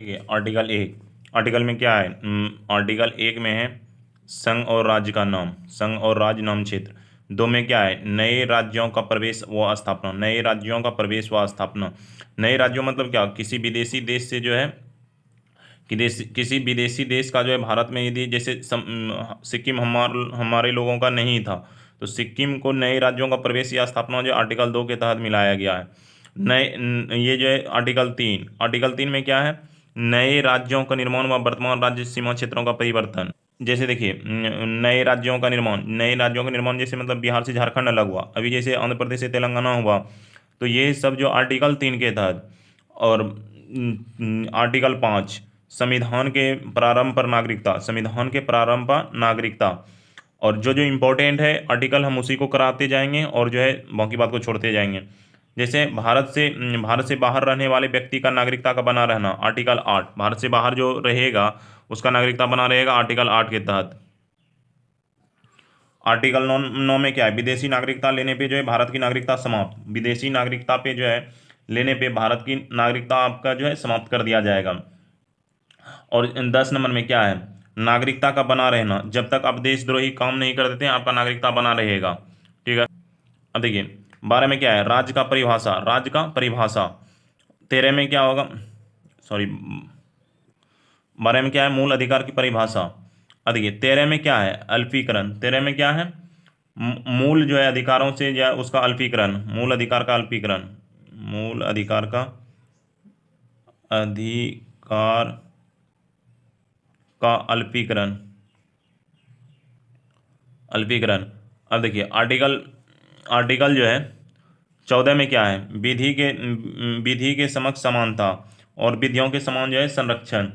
ठीक है। आर्टिकल एक, आर्टिकल में क्या है? आर्टिकल एक में है संघ और राज्य का नाम, संघ और राज्य नाम क्षेत्र। दो में क्या है? नए राज्यों का प्रवेश व स्थापना, नए राज्यों का प्रवेश व स्थापना। नए राज्यों मतलब क्या? किसी विदेशी देश से जो है किसी विदेशी देश का जो है भारत में यदि जैसे सिक्किम हमारे लोगों का नहीं था, तो सिक्किम को नए राज्यों का प्रवेश या स्थापना जो आर्टिकल दो के तहत मिलाया गया है। ये जो है आर्टिकल तीन, आर्टिकल तीन में क्या है? नए राज्यों का निर्माण व वर्तमान राज्य सीमा क्षेत्रों का परिवर्तन। जैसे देखिए, नए राज्यों का निर्माण, नए राज्यों का निर्माण जैसे मतलब बिहार से झारखंड अलग हुआ, अभी जैसे आंध्र प्रदेश से तेलंगाना हुआ, तो ये सब जो आर्टिकल तीन के तहत। और आर्टिकल पाँच, संविधान के प्रारंभ पर नागरिकता, संविधान के प्रारंभ पर नागरिकता। और जो जो इम्पोर्टेंट है आर्टिकल हम उसी को कराते जाएंगे और जो है बाकी बात को छोड़ते जाएंगे। जैसे भारत से बाहर रहने वाले व्यक्ति का नागरिकता का बना रहना, आर्टिकल आठ, भारत से बाहर जो रहेगा उसका नागरिकता बना रहेगा आर्टिकल आठ के तहत। आर्टिकल नौ, नौ में क्या है? विदेशी नागरिकता लेने पे जो है भारत की नागरिकता समाप्त, विदेशी नागरिकता पे जो है लेने पे भारत की नागरिकता आपका जो है समाप्त कर दिया जाएगा। और 10 नंबर में क्या है? नागरिकता का बना रहना, जब तक आप देशद्रोही काम नहीं कर देते हैं आपका नागरिकता बना रहेगा। ठीक है। अब देखिए 12 में क्या है? राज्य का परिभाषा, राज्य का परिभाषा। 13 में क्या होगा? सॉरी, 12 में क्या है? मूल अधिकार की परिभाषा। अब देखिए 13 में क्या है? अल्पीकरण। 13 में क्या है? मूल जो है अधिकारों से या उसका अल्पीकरण, मूल अधिकार का अल्पीकरण, मूल अधिकार का अधिकार का अल्पीकरण, अल्पीकरण। अब देखिए आर्टिकल आर्टिकल जो है 14 में क्या है? विधि के समक्ष समानता और विधियों के समान जो है संरक्षण।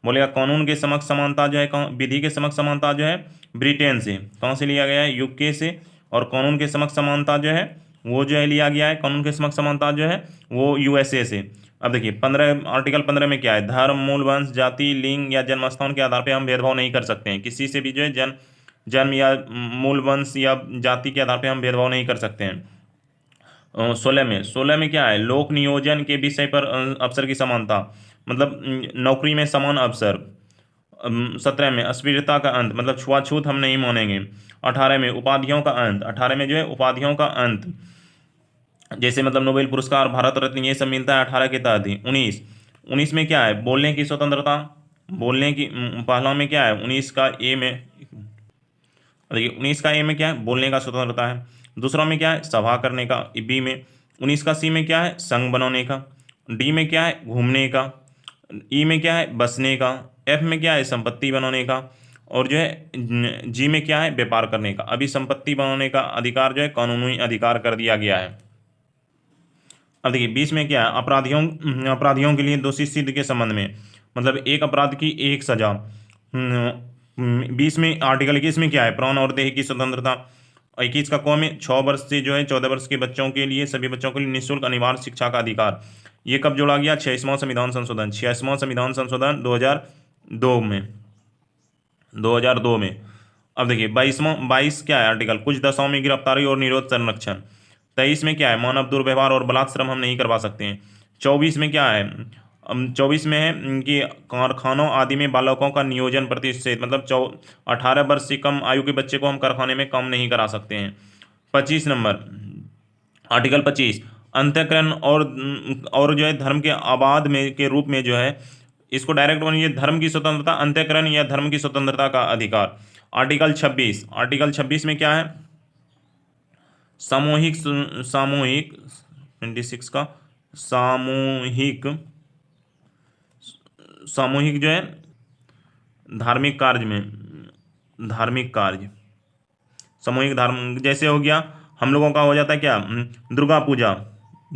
बोलेगा कानून के समक्ष समानता जो है, विधि के समक्ष समानता जो है ब्रिटेन से, कहाँ से लिया गया है? यूके से। और कानून के समक्ष समानता जो है वो जो है लिया गया है, कानून के समक्ष समानता जो है वो यूएसए से। अब देखिए 15, आर्टिकल 15 में क्या है? धर्म, मूल वंश, जाति, लिंग या जन्मस्थान के आधार पर हम भेदभाव नहीं कर सकते हैं, किसी से भी जो है जन्म या मूल वंश या जाति के आधार पर हम भेदभाव नहीं कर सकते हैं। 16 में क्या है? लोक नियोजन के विषय पर अवसर की समानता, मतलब नौकरी में समान अवसर। 17 में अस्पृश्यता का अंत, मतलब छुआछूत हम नहीं मानेंगे। 18 में उपाधियों का अंत, 18 में जो है उपाधियों का अंत, जैसे मतलब नोबेल पुरस्कार, भारत रत्न, ये सब मिलता है 18 के तहत ही। 19 में क्या है? बोलने की स्वतंत्रता, बोलने की पहला में क्या है? 19 का ए में, देखिए 19 का ए में क्या है? बोलने का स्वतंत्रता है। दूसरा में क्या है? सभा करने का, बी में। 19 का सी में क्या है? संघ बनाने का। डी में क्या है? घूमने का। ई में क्या है? बसने का। एफ में क्या है? संपत्ति बनाने का। और जो है जी में क्या है? व्यापार करने का। अभी संपत्ति बनाने का अधिकार जो है कानूनी अधिकार कर दिया गया है। अब देखिए 20 में क्या है? अपराधियों के लिए दोषी सिद्ध के संबंध में, मतलब एक अपराध की एक सजा। 20 में आर्टिकल 21 में क्या है? प्राण और देह की स्वतंत्रता। 21 का कौ में 6 वर्ष से जो है 14 वर्ष के बच्चों के लिए, सभी बच्चों के लिए निःशुल्क अनिवार्य शिक्षा का अधिकार। ये कब जोड़ा गया? 86वां संविधान संशोधन, 86वां संविधान संशोधन 2002 में, 2002 में। अब देखिए 22 क्या है आर्टिकल? कुछ दशाओं में गिरफ्तारी और निरोध संरक्षण। 23 में क्या है? मानव दुर्व्यवहार और बलात्श्रम हम नहीं करवा सकते हैं। 24 में क्या है? 24 में है कि कारखानों आदि में बालकों का नियोजन प्रतिषेध, मतलब 18 वर्ष से कम आयु के बच्चे को हम कारखाने में काम नहीं करा सकते हैं। 25 नंबर, आर्टिकल 25, अंतःकरण और जो है धर्म के आबाद में के रूप में जो है, इसको डायरेक्ट बनिए, धर्म की स्वतंत्रता, अंतःकरण या धर्म की स्वतंत्रता का अधिकार। आर्टिकल 26, आर्टिकल 26 में क्या है? सामूहिक सामूहिक 26 का सामूहिक, सामूहिक जो है धार्मिक कार्य में, धार्मिक कार्य, सामूहिक धर्म, जैसे हो गया हम लोगों का हो जाता है क्या? दुर्गा पूजा,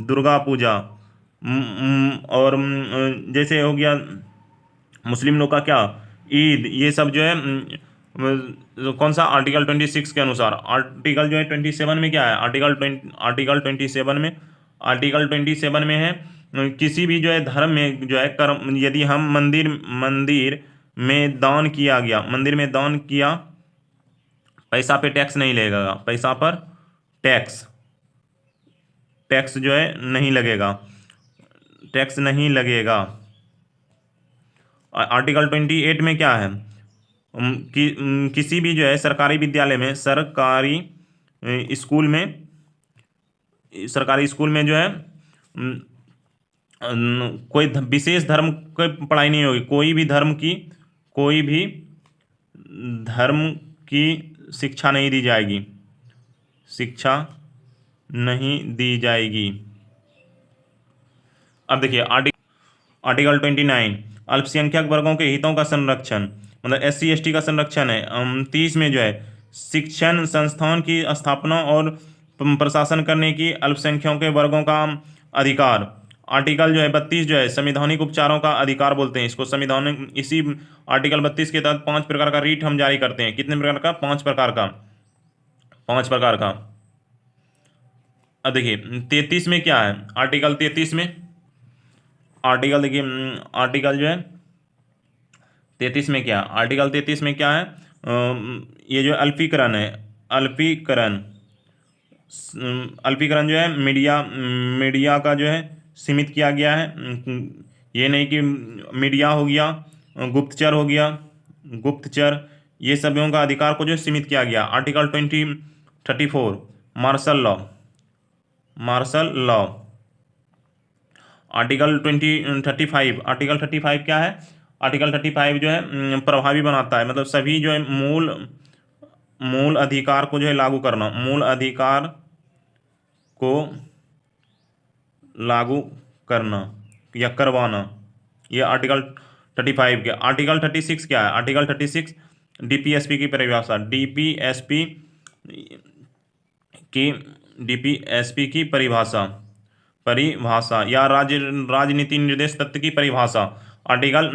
दुर्गा पूजा। और जैसे हो गया मुस्लिम लोग का क्या? ईद। ये सब जो है कौन सा? आर्टिकल 26 के अनुसार। आर्टिकल जो है 27 में क्या है? आर्टिकल 27 में, आर्टिकल 27 में है किसी भी जो है धर्म में जो है कर्म, यदि हम मंदिर में दान किया गया, मंदिर में दान किया, पैसा पे टैक्स नहीं लगेगा, पैसा पर टैक्स, टैक्स जो है नहीं लगेगा, टैक्स नहीं लगेगा। आर्टिकल 28 में क्या है किसी भी जो है सरकारी विद्यालय में स्कूल में सरकारी स्कूल में जो है कोई विशेष धर्म की पढ़ाई नहीं होगी, कोई भी धर्म की शिक्षा नहीं दी जाएगी, शिक्षा नहीं दी जाएगी। अब देखिए आर्टिकल 29 अल्पसंख्यक वर्गों के हितों का संरक्षण, मतलब SC ST का संरक्षण है। 30 में जो है शिक्षण संस्थान की स्थापना और प्रशासन करने की अल्पसंख्यकों के वर्गों का अधिकार। आर्टिकल जो है 32 जो है संवैधानिक उपचारों का अधिकार बोलते हैं इसको। संविधानिक इसी आर्टिकल 32 के तहत 5 प्रकार का रीट हम जारी करते हैं। कितने प्रकार का? 5 प्रकार का, 5 प्रकार का। अब देखिए 33 में क्या है, आर्टिकल 33 में आर्टिकल देखिए आर्टिकल जो है 33 में क्या, आर्टिकल 33 में क्या है ये जो अल्पीकरण है, अल्पीकरण जो है मीडिया का जो है सीमित किया गया है। ये नहीं कि मीडिया हो गया, गुप्तचर हो गया, गुप्तचर, ये सभी का अधिकार को जो सीमित किया गया। Article 34 martial law, article 35 article 35 क्या है, आर्टिकल 35 जो है प्रभावी बनाता है, मतलब सभी जो है मूल अधिकार को जो है लागू करना, मूल अधिकार को लागू करना या करवाना, ये आर्टिकल 35 के। आर्टिकल 36 क्या है, आर्टिकल 36 DPSP की परिभाषा, DPSP की परिभाषा या राजनीति निर्देश तत्व की परिभाषा। आर्टिकल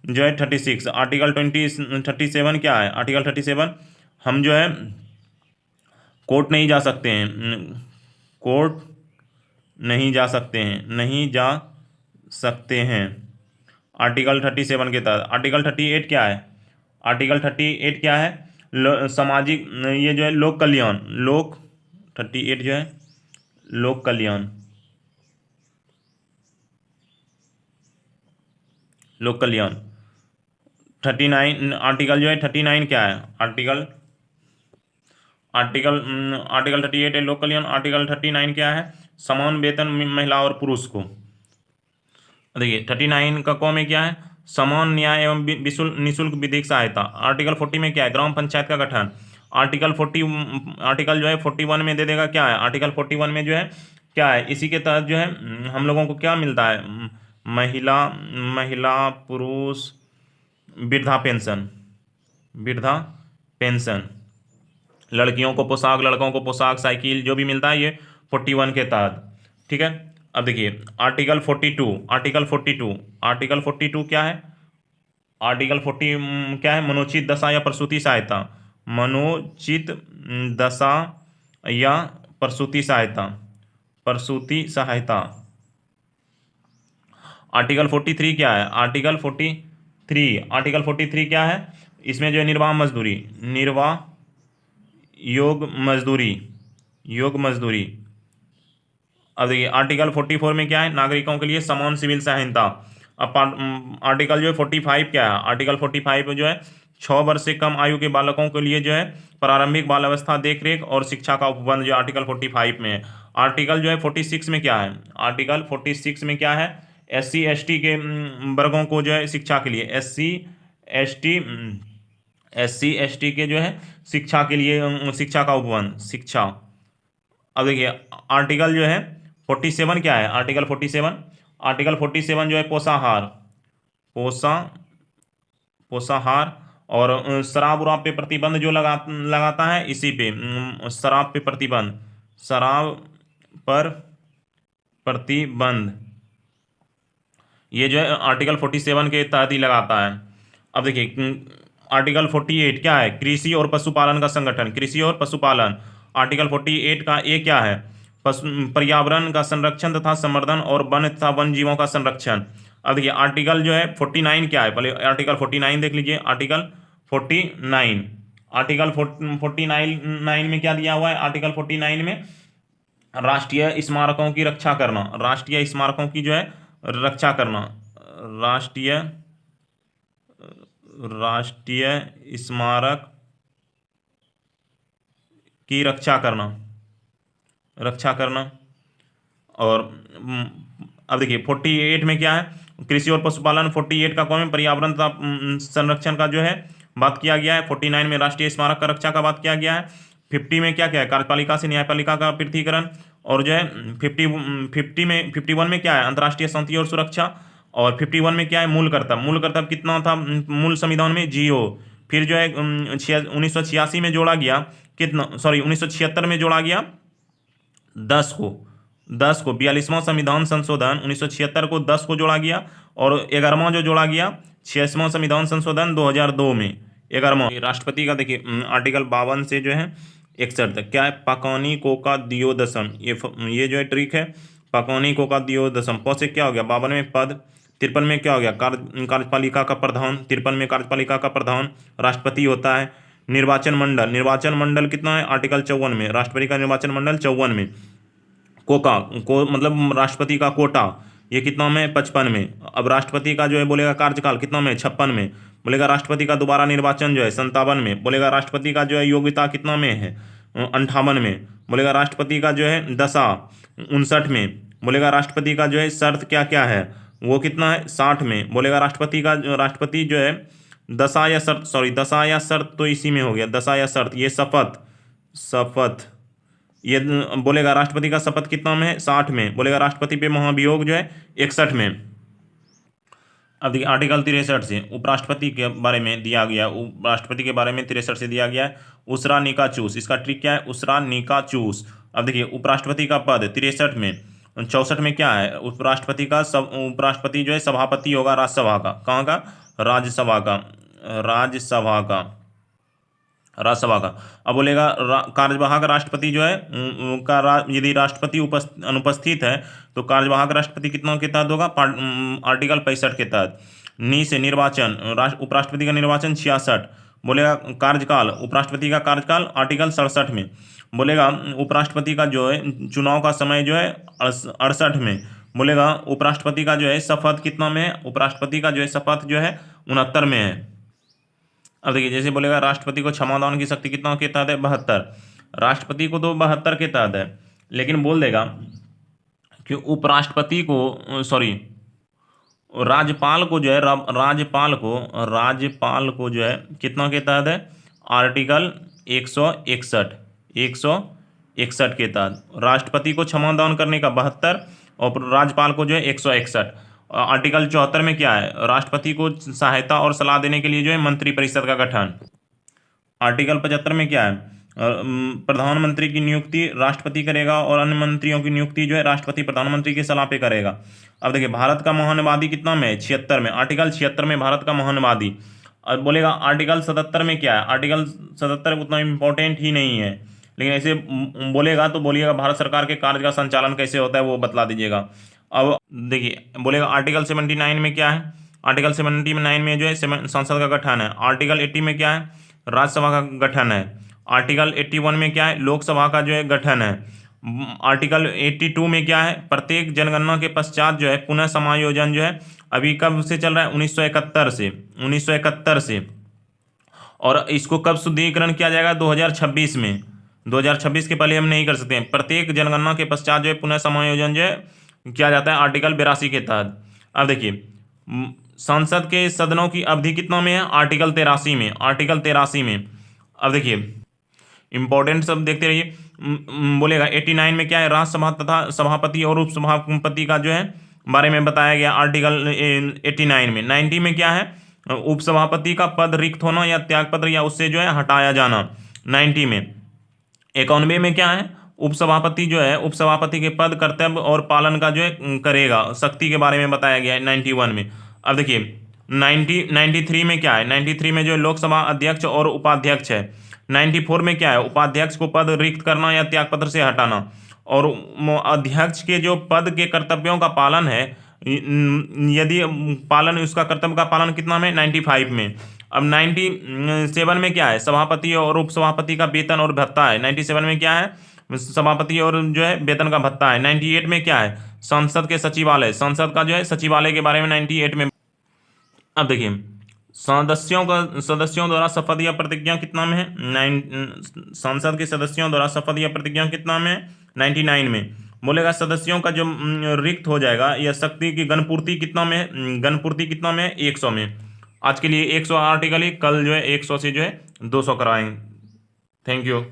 जो है 36। आर्टिकल 37 क्या है, आर्टिकल 37 हम जो है कोर्ट नहीं जा सकते हैं, आर्टिकल 37 के तहत। आर्टिकल 38 क्या है, आर्टिकल 38 क्या है, सामाजिक, ये जो है लोक कल्याण, 38 जो है लोक कल्याण, लोक कल्याण। 39 आर्टिकल जो है 39 क्या है, आर्टिकल 38 है लोक कल्याण। आर्टिकल 39 क्या है, समान वेतन महिला और पुरुष को। देखिए 39 का कॉम में क्या है, समान न्याय एवं निःशुल्क विधिक सहायता। आर्टिकल 40 में क्या है, ग्राम पंचायत का गठन। आर्टिकल जो है 41 में दे देगा क्या है, आर्टिकल 41 में जो है क्या है, इसी के तहत जो है हम लोगों को क्या मिलता है, महिला पुरुष वृद्धा पेंशन, लड़कियों को पोशाक, लड़कों को पोशाक, साइकिल जो भी मिलता है ये 41 के तहत। ठीक है। अब देखिए आर्टिकल 42 क्या है, आर्टिकल 40 क्या है, मनोचित दशा या प्रसूति सहायता, मनोचित दशा या प्रसूति सहायता। आर्टिकल 43 क्या है, आर्टिकल 43 क्या है, इसमें जो है निर्वाह योग मजदूरी। अब देखिए आर्टिकल 44 में क्या है, नागरिकों के लिए समान सिविल सहायता। अब आर्टिकल जो है 45 क्या है, आर्टिकल 45 जो है 6 वर्ष से कम आयु के बालकों के लिए जो है प्रारंभिक बाल अवस्था देखरेख और शिक्षा का उपबंध, जो आर्टिकल 45 में है। आर्टिकल जो है 46 में क्या है, आर्टिकल 46 में क्या है, SC ST के वर्गों को जो है शिक्षा के लिए, SC ST के जो है शिक्षा के लिए शिक्षा का उपबंध, शिक्षा। अब देखिए आर्टिकल जो है 47 क्या है, आर्टिकल 47 जो है पोषाहार और शराब उराब पे प्रतिबंध जो लगाता है, इसी पे शराब पे प्रतिबंध, ये जो है आर्टिकल 47 के तहत ही लगाता है। अब देखिए आर्टिकल 48 क्या है, कृषि और पशुपालन का संगठन, कृषि और पशुपालन। आर्टिकल 48 का ए क्या है, पर्यावरण का संरक्षण तथा संवर्धन और वन तथा वन जीवों का संरक्षण। अब देखिए आर्टिकल जो है 49 क्या है, पहले आर्टिकल 49 देख लीजिए। आर्टिकल 49 में क्या दिया हुआ है, आर्टिकल 49 में राष्ट्रीय स्मारकों की रक्षा करना, राष्ट्रीय स्मारकों की जो है रक्षा करना, राष्ट्रीय राष्ट्रीय स्मारक की रक्षा करना। और अब देखिए 48 में क्या है, कृषि और पशुपालन। 48 का कौन है, पर्यावरण तथा संरक्षण का जो है बात किया गया है। 49 में राष्ट्रीय स्मारक का रक्षा का बात किया गया है। 50 में क्या क्या है, कार्यपालिका से न्यायपालिका का पृथकीकरण। और जो है 51 में क्या है, अंतर्राष्ट्रीय शांति और सुरक्षा। और 51 में क्या है, मूल कर्तव्य कितना था मूल संविधान में, 0। फिर जो है 1986 में जोड़ा गया कितना, सॉरी 1976 में जोड़ा गया 10 को 42वां संविधान संशोधन 1976 को 10 को जोड़ा गया। और 11वां जो जोड़ा गया 86वां संविधान संशोधन 2002 में 11वां। राष्ट्रपति का देखिए आर्टिकल 52 से जो है 61 तक क्या है, पाकौनी कोका दियोदशम, ये जो है ट्रिक है, पाकौनी कोका दियोदशम। प से क्या हो गया, 52 में पद। 53 में क्या हो गया, कार्यपालिका का प्रधान। 53 में कार्यपालिका का प्रधान राष्ट्रपति होता है। निर्वाचन मंडल कितना है, आर्टिकल 54 में राष्ट्रपति का निर्वाचन मंडल 54 में। कोका को मतलब राष्ट्रपति का कोटा, ये कितना में, 55 में। अब राष्ट्रपति का जो है बोलेगा कार्यकाल कितना में, 56 में। बोलेगा राष्ट्रपति का दोबारा निर्वाचन जो है 57 में। बोलेगा राष्ट्रपति का जो है योग्यता कितना में है, 58 में। बोलेगा राष्ट्रपति का जो है दशा 59 में। बोलेगा राष्ट्रपति का जो है शर्त क्या क्या है, वो कितना है, 60 में। बोलेगा राष्ट्रपति जो है दशा या शर्त, सॉरी दशा या शर्त तो इसी में हो गया, दशा या शर्त, ये शपथ ये बोलेगा राष्ट्रपति का शपथ कितना में है, 60 में। बोलेगा राष्ट्रपति पे महाभियोग जो है 61 में। अब देखिए आर्टिकल 63 से उपराष्ट्रपति के बारे में दिया गया, उपराष्ट्रपति के बारे में 63 से दिया गया है, उसरा निका चूस। इसका ट्रिक क्या है, उसरा निका चूस। अब देखिए उपराष्ट्रपति का पद 63 में। 64 में क्या है, उपराष्ट्रपति जो है सभापति होगा राज्यसभा का, कहाँ का, राज्यसभा का। अब बोलेगा कार्यवाहक राष्ट्रपति जो है यदि राष्ट्रपति अनुपस्थित है तो कार्यवाहक राष्ट्रपति कितना के तहत होगा, आर्टिकल 65 के तहत। नी से निर्वाचन, उपराष्ट्रपति का निर्वाचन 66। बोलेगा कार्यकाल, उपराष्ट्रपति का कार्यकाल आर्टिकल 67 में। बोलेगा उपराष्ट्रपति का जो है चुनाव का समय जो है 68 में। बोलेगा उपराष्ट्रपति का जो है शपथ कितना में है, उपराष्ट्रपति का जो है शपथ जो है 69 में है। अब देखिए जैसे बोलेगा राष्ट्रपति को क्षमादान की शक्ति कितना के तहत है, 72। राष्ट्रपति को तो 72 के तहत है, लेकिन बोल देगा कि उपराष्ट्रपति को, सॉरी राज्यपाल को जो है, राज्यपाल को जो है कितना के तहत है, आर्टिकल 161 के तहत। राष्ट्रपति को क्षमादान करने का 72 और राज्यपाल को जो है 161। आर्टिकल 74 में क्या है, राष्ट्रपति को सहायता और सलाह देने के लिए जो है मंत्रिपरिषद का गठन। आर्टिकल 75 में क्या है, प्रधानमंत्री की नियुक्ति राष्ट्रपति करेगा और अन्य मंत्रियों की नियुक्ति जो है राष्ट्रपति प्रधानमंत्री की सलाह पे करेगा। अब देखिए भारत का महानुवादी कितना में है, 76 में। आर्टिकल 76 में भारत का महानुवादी। अब बोलेगा आर्टिकल 77 में क्या है, आर्टिकल 77 उतना इम्पोर्टेंट ही नहीं है, लेकिन ऐसे बोलेगा तो बोलिएगा भारत सरकार के कार्य का संचालन कैसे होता है वो बतला दीजिएगा। अब देखिए बोलेगा आर्टिकल 79 में क्या है, आर्टिकल 79 में जो है संसद का गठन है। आर्टिकल 80 में क्या है, राज्यसभा का गठन है। आर्टिकल 81 में क्या है, लोकसभा का जो है गठन है। आर्टिकल 82 में क्या है, प्रत्येक जनगणना के पश्चात जो है पुनः समायोजन जो है अभी कब से चल रहा है, 1971 से। और इसको कब शुद्धिकरण किया जाएगा, 2026 में। 2026 के पहले हम नहीं कर सकते हैं। प्रत्येक जनगणना के पश्चात जो है पुनः समायोजन जो है किया जाता है आर्टिकल 82 के तहत। अब देखिए संसद के सदनों की अवधि कितना में है, आर्टिकल 83 में। अब देखिए इंपॉर्टेंट सब देखते रहिए। बोलेगा 89 में क्या है, राज्यसभा तथा सभापति और उपसभापति का जो है बारे में बताया गया आर्टिकल 89 में। 90 में क्या है, उपसभापति का पद रिक्त होना या त्यागपत्र या उससे जो है हटाया जाना, 90 में। 91 में क्या है, उपसभापति जो है उपसभापति के पद कर्तव्य और पालन का जो है करेगा, शक्ति के बारे में बताया गया है 91 में। अब देखिए 93 में क्या है, 93 में जो है लोकसभा अध्यक्ष और उपाध्यक्ष है। 94 में क्या है, उपाध्यक्ष को पद रिक्त करना या त्यागपत्र से हटाना। और अध्यक्ष के जो पद के कर्तव्यों का पालन है, यदि पालन उसका कर्तव्य का पालन कितना में, 95 में। अब 97 में क्या है, सभापति और उपसभापति का वेतन और भत्ता है। 97 में क्या है, सभापति और जो है वेतन का भत्ता है। 98 में क्या है, संसद के सचिवालय, संसद का जो है सचिवालय के बारे में 98 में। अब देखिए सदस्यों द्वारा शपथ या प्रतिज्ञा कितना में है? संसद के सदस्यों द्वारा शपथ या प्रतिज्ञा कितना में है? 99 में। बोलेगा सदस्यों का जो रिक्त हो जाएगा या शक्ति की गणपूर्ति कितना में है? गणपूर्ति कितना में है? 100 में। आज के लिए 100 आर्टिकल ही, कल जो है 100 से जो है 200 कराएंगे। Thank you.